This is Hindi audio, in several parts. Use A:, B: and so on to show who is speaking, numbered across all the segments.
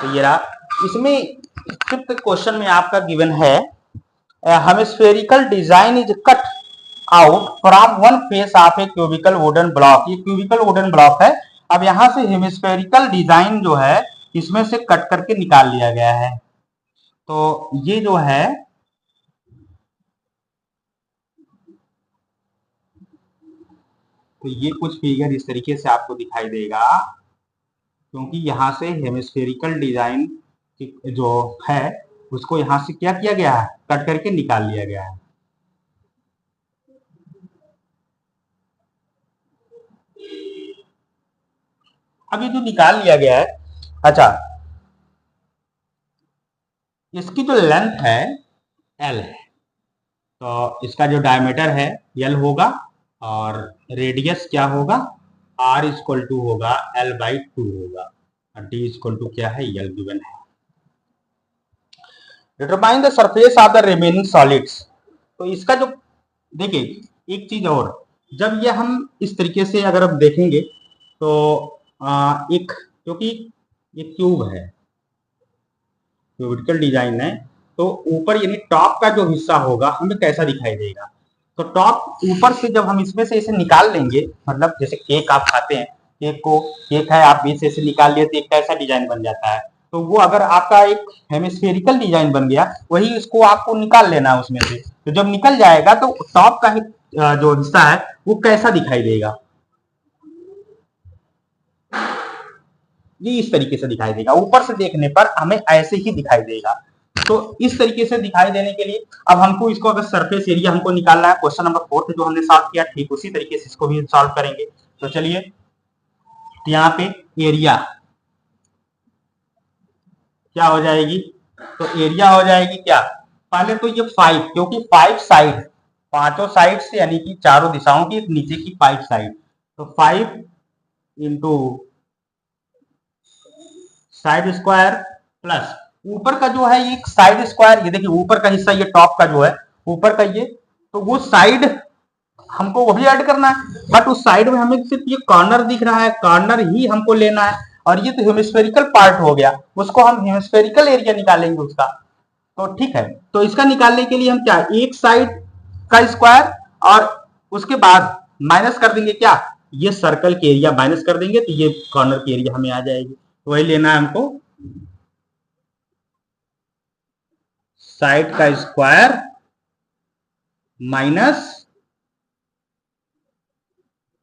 A: तो ये रहा। इसमें फिफ्थ क्वेश्चन में आपका गिवन है hemispherical design is cut out from one face of a cubical wooden block. ये क्यूबिकल वुडन ब्लॉक है। अब यहां से हेमिस्फेरिकल डिजाइन जो है इसमें से कट करके निकाल लिया गया है। तो ये जो है तो ये कुछ फिगर इस तरीके से आपको दिखाई देगा, क्योंकि यहां से हेमिस्फेरिकल डिजाइन जो है उसको यहां से क्या किया गया है, कट करके निकाल लिया गया है। अब ये जो निकाल लिया गया है, अच्छा, इसकी जो लेंथ है एल है, तो इसका जो डायमीटर है एल होगा और रेडियस क्या होगा, आर इक्वल टू होगा एल बाई टू होगा और डी इक्वल टू क्या है, एल गिवन है। Determine the surface of the remaining solids. तो इसका जो देखिए एक चीज और, जब ये हम इस तरीके से अगर आप देखेंगे तो एक, क्योंकि ये क्यूब है, क्यूबिकल डिजाइन है, तो ऊपर यानी टॉप का जो हिस्सा होगा हमें कैसा दिखाई देगा। तो टॉप ऊपर से जब हम इसमें से इसे निकाल लेंगे, मतलब जैसे केक आप खाते हैं, केक है, आप बीच से इसे निकाल लिए तो एक कैसा डिजाइन बन जाता है। तो वो अगर आपका एक हेमिस्फेरिकल डिजाइन बन गया, वही इसको आपको निकाल लेना है उसमें से। तो जब निकल जाएगा तो टॉप का जो हिस्सा है वो कैसा दिखाई देगा, ये इस तरीके से दिखाई देगा। ऊपर से देखने पर हमें ऐसे ही दिखाई देगा। तो इस तरीके से दिखाई देने के लिए अब हमको इसको, अगर सरफेस एरिया हमको निकालना है, क्वेश्चन नंबर 4 जो हमने सॉल्व किया, ठीक उसी तरीके से इसको भी सॉल्व करेंगे। तो चलिए, यहाँ पे एरिया क्या हो जाएगी, तो एरिया हो जाएगी क्या, पहले तो ये 5, क्योंकि 5 साइड, पांचों साइड से यानी कि चारों दिशाओं की नीचे की 5 साइड, तो 5 इंटू साइड स्क्वायर प्लस ऊपर का जो है ये साइड स्क्वायर, ये देखिए ऊपर का हिस्सा, ये टॉप का जो है ऊपर का ये, तो वो साइड हमको वो भी ऐड करना है, बट उस साइड में हमें सिर्फ ये कॉर्नर दिख रहा है, कॉर्नर ही हमको लेना है। और ये तो हेमिस्फेरिकल पार्ट हो गया, उसको हम हेमिस्फेरिकल एरिया निकालेंगे उसका। तो ठीक है, तो इसका निकालने के लिए हम क्या, एक साइड का स्क्वायर और उसके बाद माइनस कर देंगे क्या, ये सर्कल के एरिया माइनस कर देंगे, तो ये कॉर्नर की एरिया हमें आ जाएगी। तो वही लेना है हमको, साइड का square minus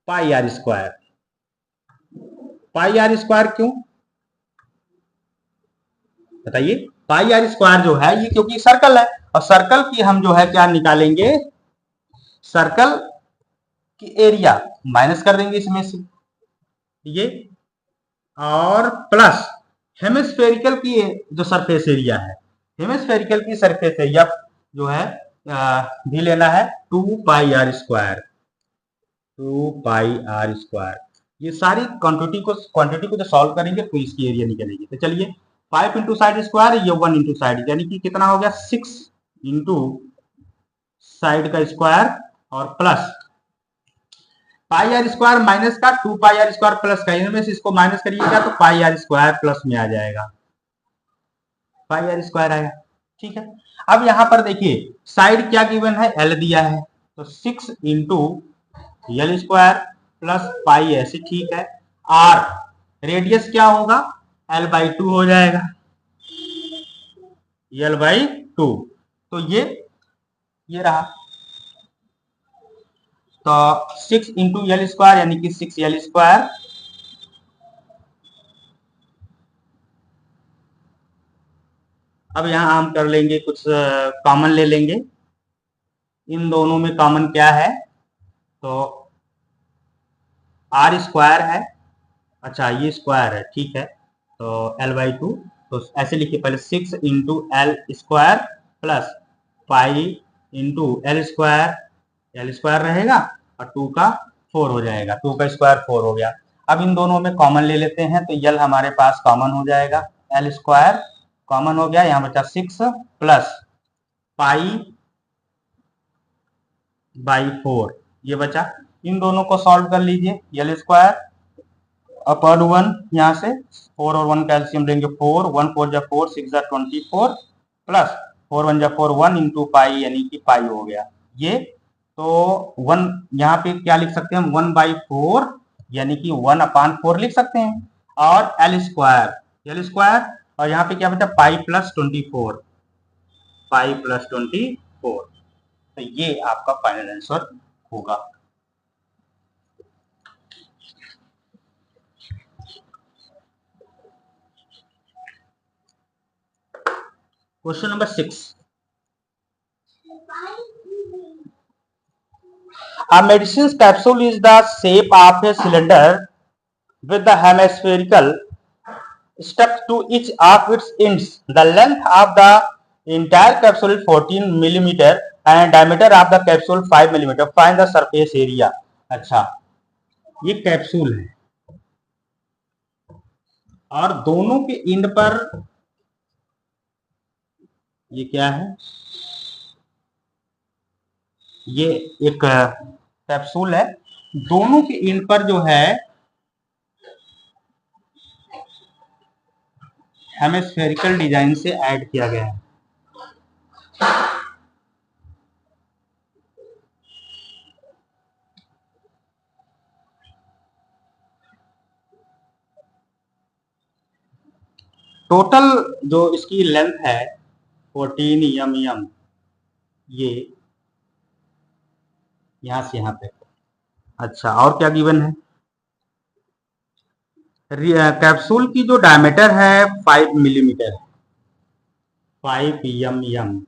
A: pi r square. Pi r square क्यों बताइए, पाई आर स्क्वायर जो है ये क्योंकि सर्कल है, और सर्कल की हम जो है क्या निकालेंगे, सर्कल की एरिया माइनस कर देंगे इसमें से ये, और प्लस हेमिस्फेरिकल की जो सरफेस एरिया है, हेमिस्फेरिकल की सरफेस एरिया जो है भी लेना है 2 पाई आर स्क्वायर। ये सारी क्वांटिटी को जो सॉल्व करेंगे तो इसकी एरिया निकलेगी। तो चलिए, 5 इंटू साइड स्क्वायर, ये 1 इंटू साइड, यानी कि कितना हो गया, 6 इंटू साइड का स्क्वायर और plus pi r square minus का 2 पाई आर स्क्वायर प्लस का, इनमें से इसको माइनस करिएगा तो पाई आर स्क्वायर प्लस में आ जाएगा, पाई आर स्क्वायर आएगा। ठीक है, अब यहां पर देखिए साइड क्या गिवन है, एल दिया है, तो 6 into L square plus pi, ऐसे ठीक है। आर रेडियस क्या होगा, एल बाई टू हो जाएगा, एल बाई टू। तो ये रहा, तो 6 इंटू एल स्क्वायर यानी कि 6 एल स्क्वायर, अब यहां हम कर लेंगे कुछ कॉमन ले लेंगे, इन दोनों में कॉमन क्या है, तो आर स्क्वायर है, अच्छा ये स्क्वायर है, ठीक है, तो एल बाई टू, तो ऐसे लिखिए पहले 6 into L square plus pi into L square रहेगा और 2 का 4 हो जाएगा, 2 का स्क्वायर 4 हो गया। अब इन दोनों में कॉमन ले लेते हैं, तो एल हमारे पास कॉमन हो जाएगा, एल स्क्वायर कॉमन हो गया, यहाँ बचा 6 प्लस पाई बाई 4, ये बचा। इन दोनों को सॉल्व कर लीजिए, एल स्क्वायर अपॉन 1, यहाँ से 4 और 1 कैल्शियम लेंगे 4, 1 4 जा 4, 6 जा 24 प्लस 4 1 जा 4, 1 इंटू पाई यानी कि पाई हो गया ये। तो 1 यहाँ पे क्या लिख सकते हैं हम 1/4 यानी कि 1/4 लिख सकते हैं और एल स्क्वायर और यहाँ पे क्या बचा पाई प्लस 24 तो ये आपका फाइनल आंसर होगा। Question number 6, a medicine capsule is the shape of a cylinder with the hemispherical stuck to each of its ends. The length of the entire capsule is 14 millimeter and diameter of the capsule 5 millimeter. Find the surface area. अच्छा, ये कैप्सूल है और दोनों के एंड पर ये क्या है, ये एक कैप्सूल है, दोनों के एंड पर जो है हेमिस्फेरिकल डिजाइन से ऐड किया गया है। टोटल जो इसकी लेंथ है 14 mm, ये यहां से यहां पे। अच्छा, और क्या गिवन है, कैप्सूल की जो डायमीटर है 5 मिलीमीटर, 5 mm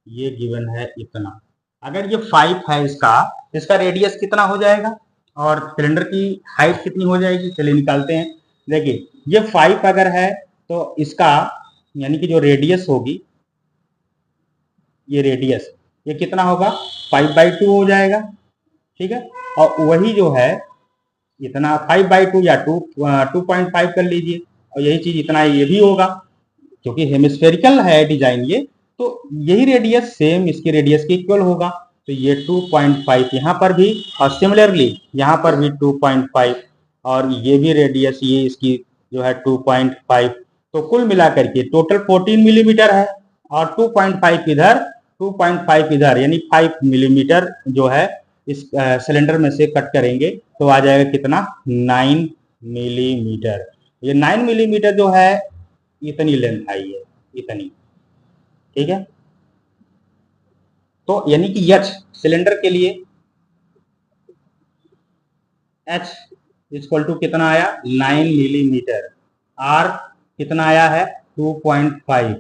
A: ये गिवन है इतना। अगर ये 5 है इसका रेडियस कितना हो जाएगा और सिलेंडर की हाइट कितनी हो जाएगी, चलिए निकालते हैं। देखिए ये 5 अगर है तो इसका यानी कि जो रेडियस होगी, ये रेडियस ये कितना होगा 5/2 हो जाएगा, ठीक है। और वही जो है इतना 5/2 या 2.5 कर लीजिए और यही चीज इतना ये भी होगा क्योंकि हेमिस्फेरिकल है डिजाइन ये, तो यही रेडियस सेम इसकी रेडियस के इक्वल होगा। तो ये 2.5 यहाँ पर भी और सिमिलरली यहाँ पर भी 2.5 और ये भी रेडियस ये इसकी जो है 2.5। तो कुल मिलाकर के टोटल 14 मिलीमीटर है और 2.5 इधर 2.5 इधर यानी 5 मिलीमीटर जो है इस सिलेंडर में से कट करेंगे तो आ जाएगा कितना 9 मिलीमीटर। ये 9 मिलीमीटर जो है इतनी लेंथ आई है, इतनी, ठीक है। तो यानी कि एच सिलेंडर के लिए एच इक्वल टू कितना आया 9 मिलीमीटर, आर कितना आया है 2.5,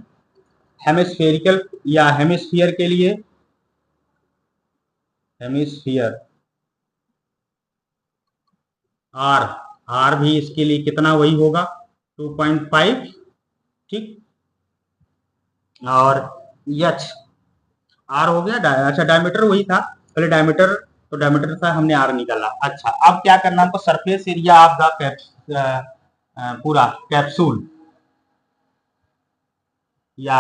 A: हेमिस्फेरिकल या हेमिस्फीयर के लिए हेमिस्फीयर आर, आर भी इसके लिए कितना वही होगा 2.5, ठीक। और एच आर हो गया अच्छा डायमीटर वही था, पहले डायमीटर तो डायमीटर था हमने आर निकाला। अच्छा अब क्या करना हमको सरफेस एरिया ऑफ द पूरा कैप्सूल या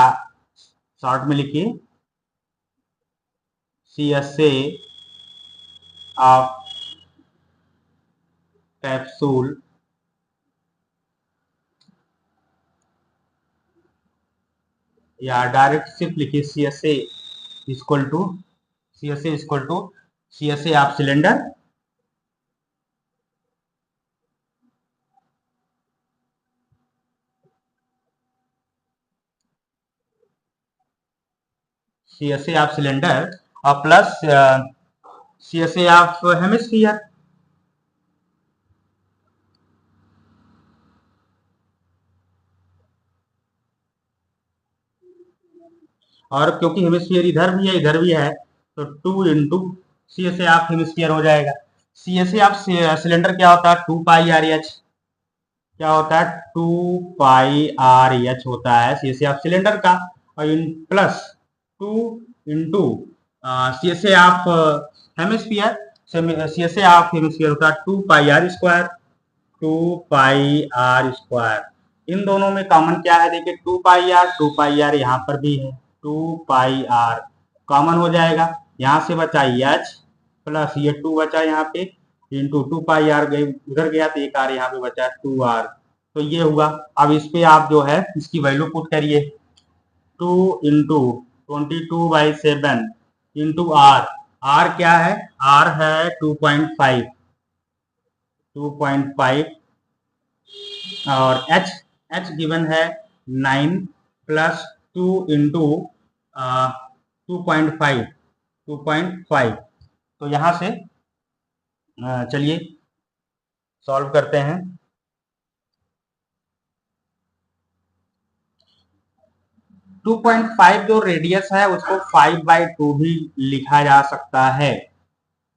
A: शॉर्ट में लिखिए CSA ऑफ कैप्सूल या डायरेक्ट सिर्फ लिखिए CSA equal to CSA of cylinder CSA of cylinder और प्लस CSA ऑफ हेमिस्फीयर। और क्योंकि हेमिस्फीयर इधर भी है तो 2 इंटू CSA ऑफ हेमिस्फीयर हो जाएगा। CSA ऑफ सिलेंडर क्या होता है 2πRH, क्या होता है 2πRH होता है CSA ऑफ सिलेंडर का और plus 2 into CSA of hemisphere, CSA of hemisphere होता है 2πR², 2πR²। इन दोनों में कॉमन क्या है देखिए 2πR यहाँ पर भी है 2πR कॉमन हो जाएगा, यहाँ से बचा H प्लस ये 2 बचा यहाँ पे इंटू 2 पाई आर गई उधर गया तो एक आर यहाँ पे बचा 2 आर, तो ये हुआ। अब इस पे आप जो है इसकी वैल्यू पुट करिए, 2 × 22/7 इंटू आर। आर क्या है? आर है 2.5 और एच गिवन है 9 प्लस 2 इंटू 2.5। तो यहां से चलिए सॉल्व करते हैं। 2.5 जो रेडियस है उसको 5/2 भी लिखा जा सकता है,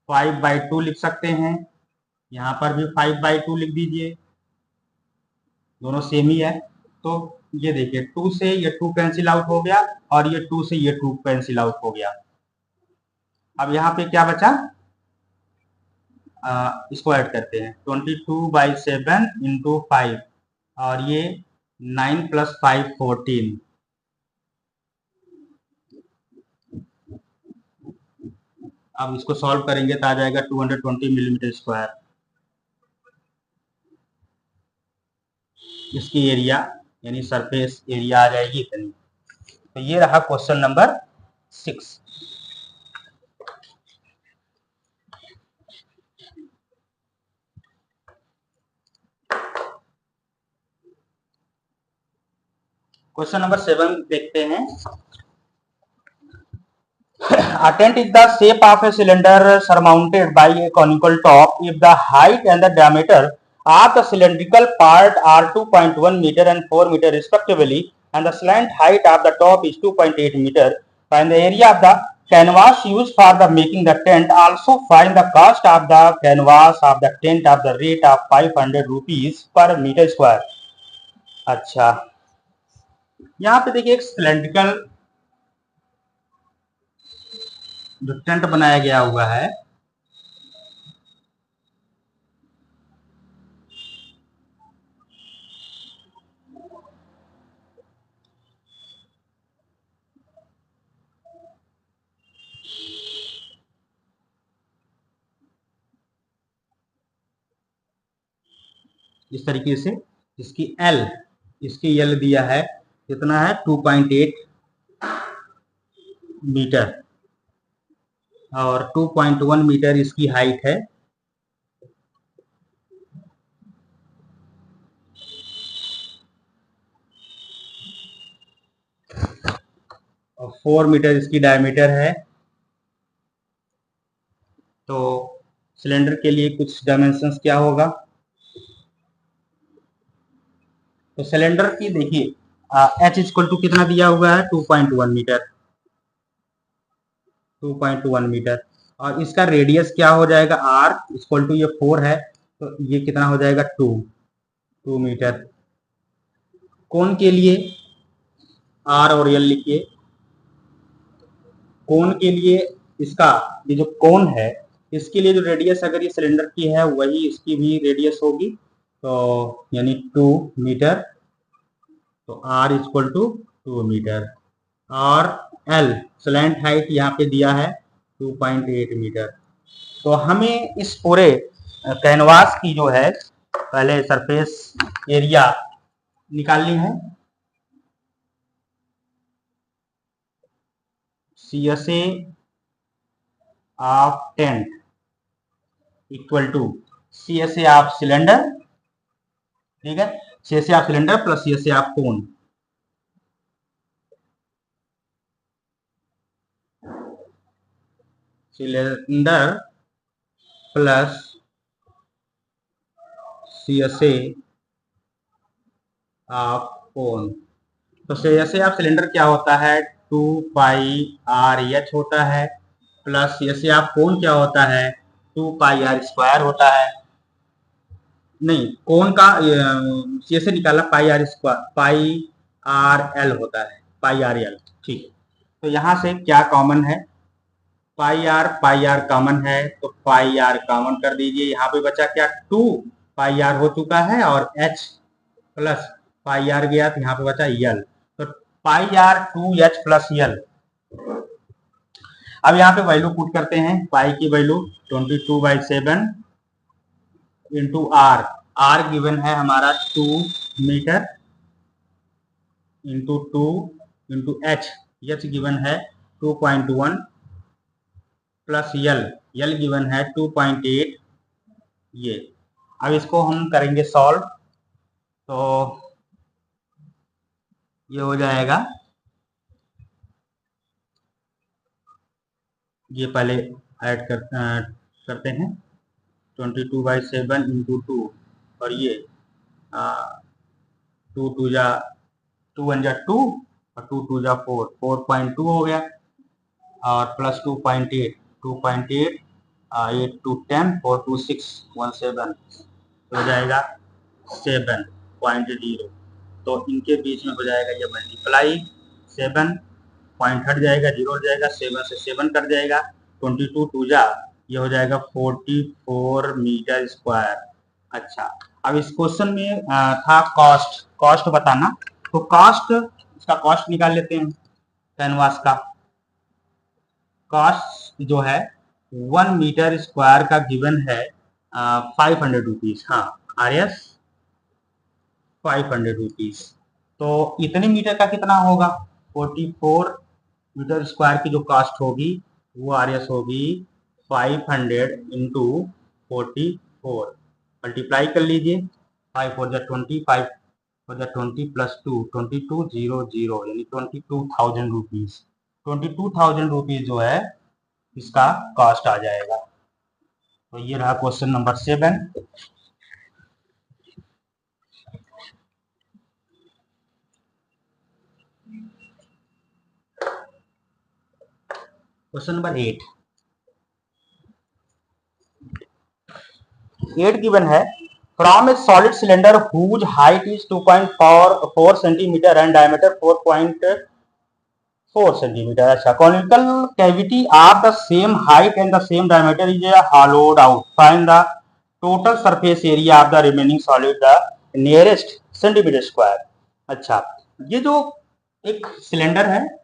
A: 5/2 लिख सकते हैं। यहाँ पर भी 5/2 लिख दीजिए, दोनों सेम ही है। तो ये देखिए 2 से ये 2 कैंसिल आउट हो गया और ये 2 से ये 2 कैंसिल आउट हो गया। अब यहाँ पे क्या बचा? इसको ऐड करते हैं, 22/7 इंटू 5 और ये 9 + 5 14। अब इसको सॉल्व करेंगे तो आ जाएगा 220 mm²। इसकी एरिया यानी सरफेस एरिया आ जाएगी इतनी। तो ये रहा क्वेश्चन नंबर 6। क्वेश्चन नंबर 7 देखते हैं। A tent is the shape of a cylinder surmounted by a conical top. If the height and the diameter of the cylindrical part are 2.1 meter and 4 meter respectively, and the slant height of the top is 2.8 meter, find the area of the canvas used for the making the tent. Also find the cost of the canvas of the tent of the rate of 500 rupees per meter square। अच्छा, यहाँ पे देखिए एक सिलेंड्रिकल जो टेंट बनाया गया हुआ है, इस तरीके से इसकी एल दिया है कितना है 2.8 मीटर और 2.1 मीटर इसकी हाइट है। और 4 मीटर इसकी डायमीटर है। तो सिलेंडर के लिए कुछ डायमेंशंस क्या होगा? तो सिलेंडर की देखिए h इक्वल टू कितना दिया हुआ है 2.1 मीटर, 2.1 मीटर और इसका रेडियस क्या हो जाएगा r इक्वल टू ये 4 है तो ये कितना हो जाएगा 2 मीटर। कोण के लिए r और l लिखिए। कोण के लिए इसका ये जो कोण है इसके लिए जो रेडियस अगर ये सिलेंडर की है वही इसकी भी रेडियस होगी, तो यानी 2 मीटर। तो r इक्वल टू 2 मीटर और l स्लैंट हाइट यहाँ पे दिया है 2.8 मीटर। तो हमें इस पूरे कैनवास की जो है पहले सरफेस एरिया निकालनी है। CSA of tent equal to CSA of cylinder, ठीक है, CSA of cylinder plus CSA of cone. Cylinder plus CSA of cone. तो CSA ऑफ सिलेंडर क्या होता है 2πRH होता है, प्लस CSA ऑफ कोन क्या होता है 2πr² होता है। नहीं, कोन का CSA निकाला πRL होता है, πRL, ठीक है। तो यहां से क्या कॉमन है πr कॉमन है तो πr कॉमन कर दीजिए। यहाँ पे बचा क्या 2πr हो चुका है और h प्लस πr गया तो यहाँ पे बचा l, तो πr 2h प्लस l। अब यहाँ पे वैल्यू पुट करते हैं, पाई की value 22/7 into r, r given है हमारा 2 metre into 2 into h, h given है 2.1 प्लस यल, यल गिवन है 2.8। ये अब इसको हम करेंगे सॉल्व, तो ये हो जाएगा, ये पहले ऐड करते हैं 22/7 इंटू 2, और ये 2 1 जा 2 और 2 जा 4, 4.2 हो गया, और प्लस 2.8, 2.8 8 2 10 4 2 6 17, हो जाएगा 7.0। तो इनके बीच में हो जाएगा ये मल्टीप्लाई, 7 पॉइंट हट जाएगा, जीरो हट जाएगा, 7 से 7 कट जाएगा, 22 2 जा, ये हो जाएगा 44 मीटर स्क्वायर। अच्छा, अब इस क्वेश्चन में था कॉस्ट, कॉस्ट बताना, तो कॉस्ट, इसका कॉस्ट निकाल लेते हैं। कैनवास का कॉस्ट जो है 1 मीटर स्क्वायर का गिवन है 500 रुपीज। हाँ आर एस 500 रुपीज, तो इतने मीटर का कितना होगा, 44 मीटर स्क्वायर की जो कॉस्ट होगी वो आर एस होगी 500 इंटू 44, मल्टीप्लाई कर लीजिए, 5 4 जा 20, 5 4 जा 20 प्लस 2 2200, यानी 22,000 रुपीज, 22,000 रुपीज जो है इसका कॉस्ट आ जाएगा। तो ये रहा question number 7। Question number 8, 8 given है, from a solid cylinder whose height is 2.4 centimetre and diameter 4.4 centimetre. अच्छा, conical cavity of the same height and the same diameter is hollowed out, find the total surface area of the remaining solid the nearest centimetre square. अच्छा, ये जो एक सिलेंडर है,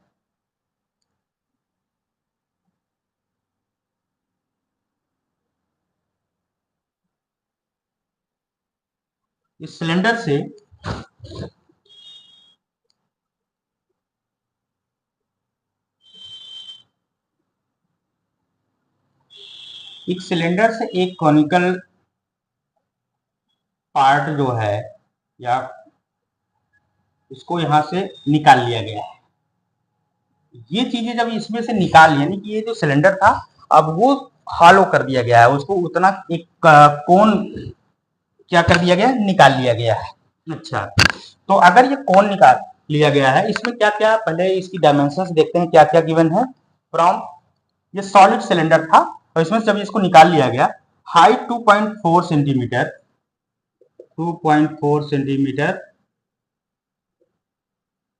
A: इस सिलेंडर से एक सिलेंडर से एक कॉनिकल पार्ट जो है, या इसको यहां से निकाल लिया गया है। ये चीजें जब इसमें से निकाल लिया, यानी कि ये जो सिलेंडर था अब वो हॉलो कर दिया गया है, उसको उतना एक कोन क्या कर दिया गया, निकाल लिया गया है। अच्छा, तो अगर ये कोन निकाल लिया गया है, इसमें क्या क्या, पहले इसकी डायमेंशंस देखते हैं क्या क्या गिवन है। फ्रॉम, ये सॉलिड सिलेंडर था और इसमें जब इसको निकाल लिया गया, हाइट 2.4 सेंटीमीटर, 2.4 सेंटीमीटर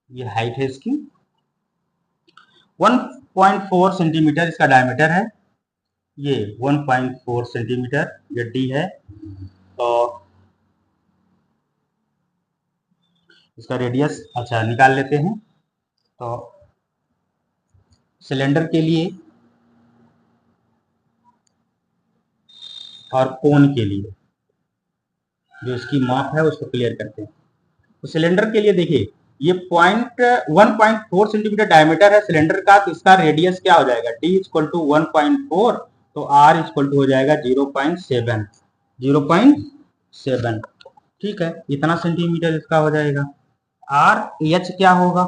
A: ये हाइट है इसकी, 1.4 सेंटीमीटर इसका डायमीटर है, ये 1.4 सेंटीमीटर ये डी है, तो इसका रेडियस अच्छा निकाल लेते हैं। तो सिलेंडर के लिए और कोन के लिए जो इसकी माप है उसको क्लियर करते हैं। तो सिलेंडर के लिए देखिए, ये 1.4 सेंटीमीटर डायमीटर है सिलेंडर का, तो इसका रेडियस क्या हो जाएगा, d इक्वल टू 1.4, तो r इक्वल टू हो जाएगा 0.7, 0.7, ठीक है, इतना सेंटीमीटर इसका हो जाएगा। r h क्या होगा,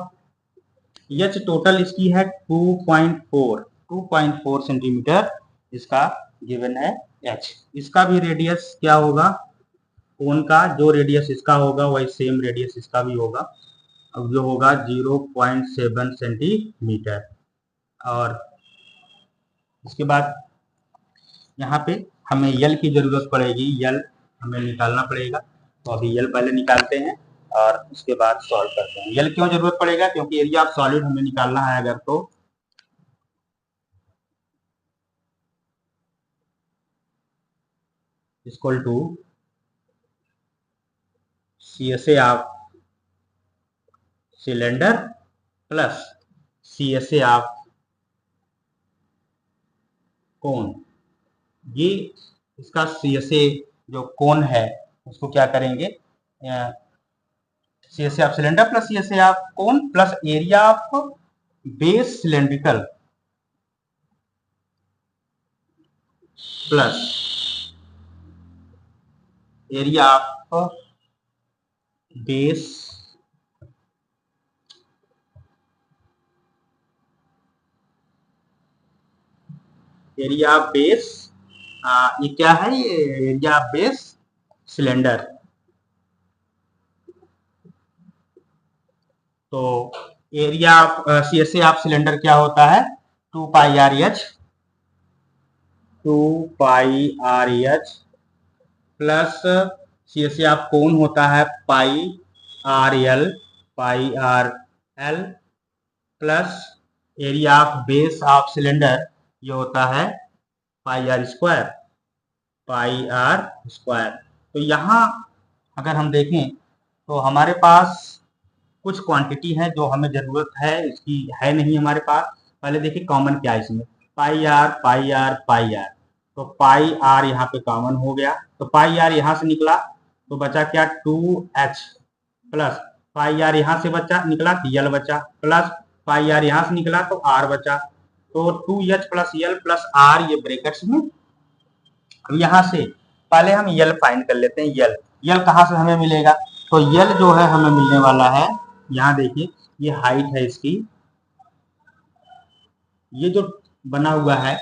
A: h टोटल इसकी है 2.4 सेंटीमीटर इसका गिवन है h, इसका भी रेडियस क्या होगा, कोन का जो रेडियस इसका होगा वही सेम रेडियस इसका भी होगा, अब जो होगा 0.7 सेंटीमीटर। और इसके बाद यहाँ पे हमें यल की जरूरत पड़ेगी, यल हमें निकालना पड़ेगा, तो अभी यल पहले निकालते हैं और उसके बाद सॉल्व करते हैं। यल क्यों जरूरत पड़ेगा, क्योंकि एरिया ऑफ सॉलिड हमें निकालना है अगर, तो equal to CSA of cylinder plus CSA of cone, ये इसका CSA जो कोन है उसको क्या करेंगे, C S of cylinder plus C S of cone plus area of base cylindrical plus area of base area of base, ये क्या है, ये एरिया ऑफ बेस सिलेंडर। तो area of C S of cylinder क्या होता है, 2 pi r h, 2 pi r h plus C S of cone होता है pi r l, pi r l plus area of base of cylinder ये होता है pi r square, pi r square. तो यहाँ अगर हम देखें तो हमारे पास कुछ क्वांटिटी है जो हमें जरूरत है, इसकी है नहीं हमारे पास। पहले देखिए कॉमन क्या है इसमें, pi r pi r pi r, तो पाई आर यहाँ पे कॉमन हो गया, तो पाई आर यहाँ से निकला तो बचा क्या 2h प्लस पाई आर यहाँ से बचा निकला तो यल बचा, प्लस पाई आर यहाँ से निकला तो आर बचा, तो 2h plus l plus r ये ब्रैकेट्स में। अब यहाँ से पहले हम यल फाइंड कर लेते हैं, यल यल कहाँ से हमें मिलेगा, तो यल जो है हमें मिलने वाला है, यहाँ देखिए ये हाइट है इसकी, ये जो बना हुआ है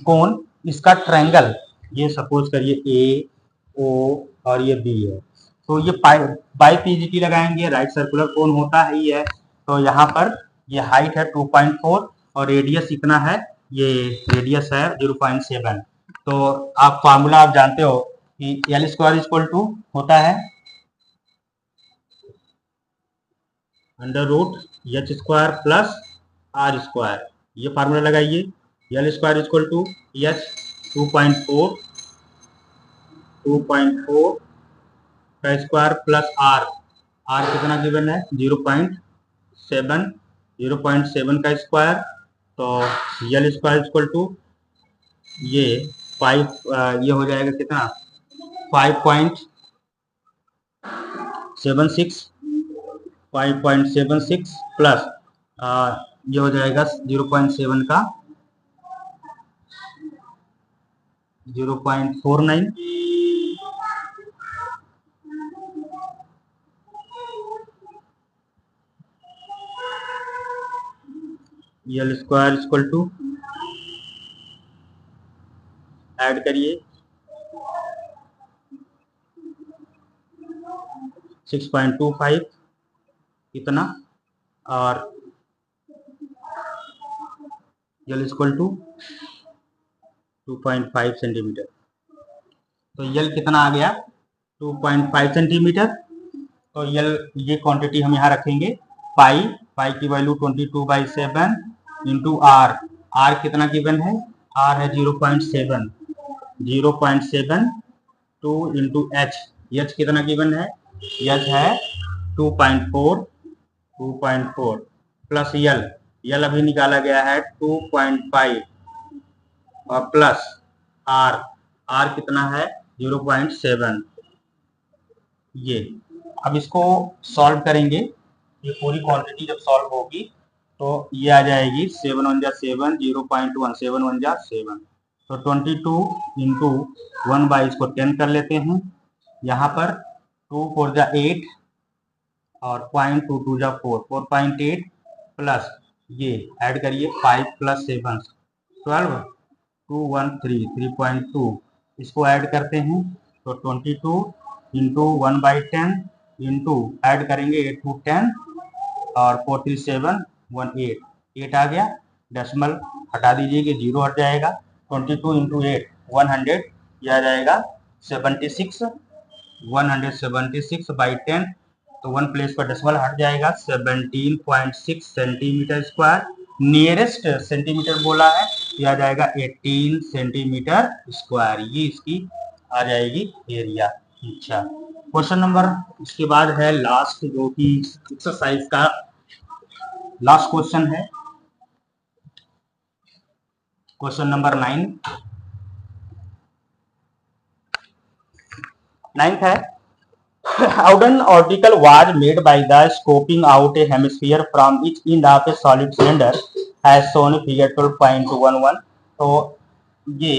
A: कोन, इसका ट्रायंगल, ये सपोज करिए ए ओ और ये बी है, तो ये बाई पीजीटी लगाएंगे, राइट सर्कुलर कोन होता है ही है, तो यहाँ पर ये हाइट है 2.4 और रेडियस इतना है, ये रेडियस है 0.7। तो आप फार्मूला आप जानते हो कि एल स्क्वायर इक्वल टू होता है under root h square plus r square, ये फार्मूला लगाइए, l square equal to h 2.4 का स्क्वायर प्लस आर, आर कितना गिवन है 0.7, 0.7 का स्क्वायर, तो एल स्क्वायर इक्वल टू ये 5, ये हो जाएगा कितना 5.76 प्लस ये हो जाएगा 0.7 का 0.49, l square equal to add करिए 6.25 इतना और एल इक्वल टू 2.5 सेंटीमीटर, तो यल कितना आ गया 2.5 सेंटीमीटर। तो यल ये क्वांटिटी हम यहाँ रखेंगे, पाई पाई की वैल्यू 22/7 इंटू आर, आर कितना गिवन है, आर है 0.7, 2 इंटू एच, एच कितना गिवन है, एच है 2.4 प्लस यल, यल अभी निकाला गया है 2.5 और प्लस आर, आर कितना है 0.7। ये अब इसको सॉल्व करेंगे, ये पूरी क्वांटिटी जब सॉल्व होगी तो ये आ जाएगी 7 1 जा 7, 0.1 7 1 जा 7, तो 22 इंटू 1 बाई इसको 10 कर लेते हैं, यहाँ पर 2 4 जा 8 और 0.22 जा 4, 4.8 प्लस ये ऐड करिए 5 प्लस 7 12, 2 1 3 3.2, इसको ऐड करते हैं तो 22 इंटू 1/10 इंटू ऐड करेंगे 8 to 10 और 4 3 7 1 8, 8 आ गया, डेसिमल हटा दीजिए, 0 हट जाएगा, 22 इंटू 8 100, यह आ जाएगा 76, 176/10, तो 1 प्लेस पर डेसिमल हट जाएगा, 17.6 सेंटीमीटर स्क्वायर, नियरेस्ट सेंटीमीटर बोला है, यह आ जाएगा 18 सेंटीमीटर स्क्वायर, ये इसकी आ जाएगी एरिया। अच्छा, क्वेश्चन नंबर इसके बाद है लास्ट, जो कि एक्सरसाइज का लास्ट क्वेश्चन है, क्वेश्चन नंबर 9। नाइन्थ है, Auden article was made by the scoping out a hemisphere from each end of a solid cylinder as shown in figure 12.11। तो ये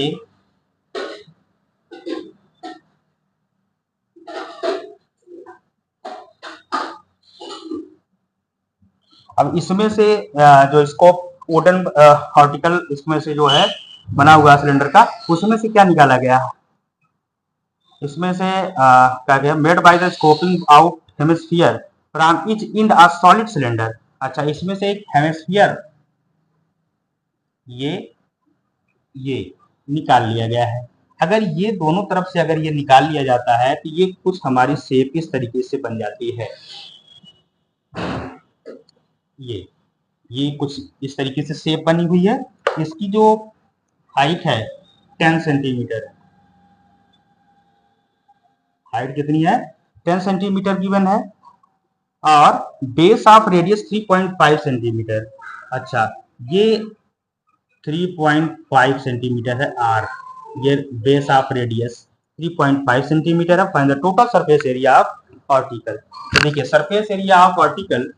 A: अब इसमें से जो स्कोप ओडन आर्टिकल इसमें से जो है बना हुआ सिलेंडर का, उसमें से क्या निकाला गया, इसमें से क्या गया, made by the scoping out hemisphere from each in a solid cylinder. अच्छा, इसमें से एक हेमिस्फीयर ये निकाल लिया गया है। अगर ये दोनों तरफ से अगर ये निकाल लिया जाता है तो ये कुछ हमारी शेप इस तरीके से बन जाती है। ये कुछ इस तरीके से शेप बनी हुई है। इसकी जो हाइट है 10 सेंटीमीटर, हाइट कितनी है, 10 सेंटीमीटर गिवन है, और बेस ऑफ रेडियस 3.5 सेंटीमीटर। अच्छा, ये 3.5 सेंटीमीटर है आर, ये बेस ऑफ रेडियस 3.5 सेंटीमीटर है। Find the total surface area of article. तो देखिए surface area of article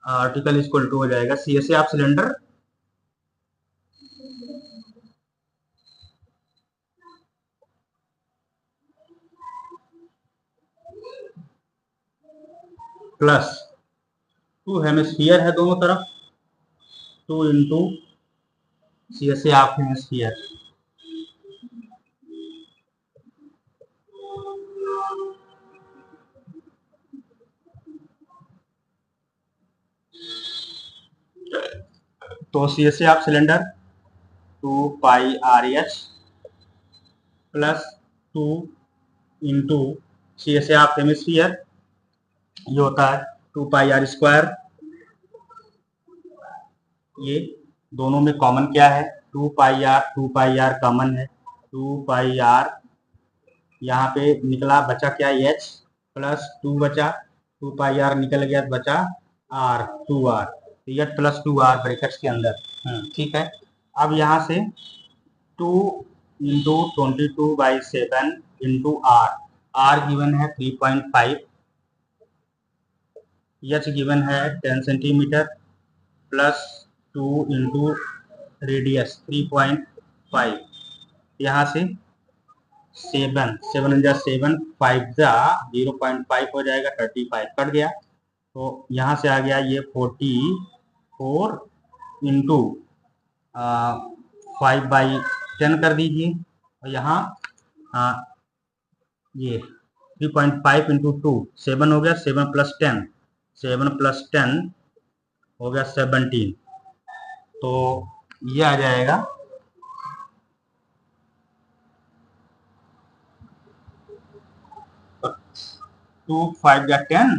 A: article equal to हो जाएगा CSA of cylinder plus 2 hemisphere है दोनों तरफ, 2 इंटू CSA ऑफ हेमिस्फीयर। तो CSA of cylinder 2 pi RH plus 2 into CSA of hemisphere, ये होता है 2 पाई R स्क्वायर। ये दोनों में कॉमन क्या है, 2 पाई R कॉमन है, 2 पाई R यहाँ पे निकला, बचा क्या H प्लस 2 बचा, 2 पाई R निकल गया, बचा R 2R, H plus 2R brackets के अंदर। ठीक है, अब यहाँ से 2 इंटू 22/7 इंटू R गिवन है 3.5, H गिवन है 10 सेंटीमीटर प्लस 2 इंटू रेडियस 3.5, यहाँ से 7 जा 7 5 जा 0.5 हो जाएगा, 35 कट गया। तो यहाँ से आ गया ये 44 इंटू 5/10 कर दीजिए, और यहाँ ये 3.5 इंटू 2 7 हो गया, 7 प्लस 10 हो गया 17। तो ये आ जाएगा 2 5 जा 10,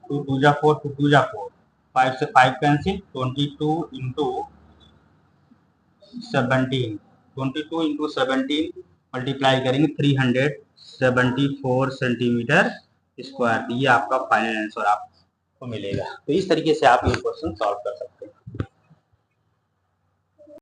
A: 2 2 जा 4, 2 2 जा 4, 5 से 5 कैंसिल, 22 इंटू 17, 22 इंटू 17 मल्टीप्लाई करेंगे 374 सेंटीमीटर स्क्वायर। ये आपका फाइनल आंसर आपको मिलेगा। तो इस तरीके से आप ये क्वेश्चन सॉल्व कर सकते हैं।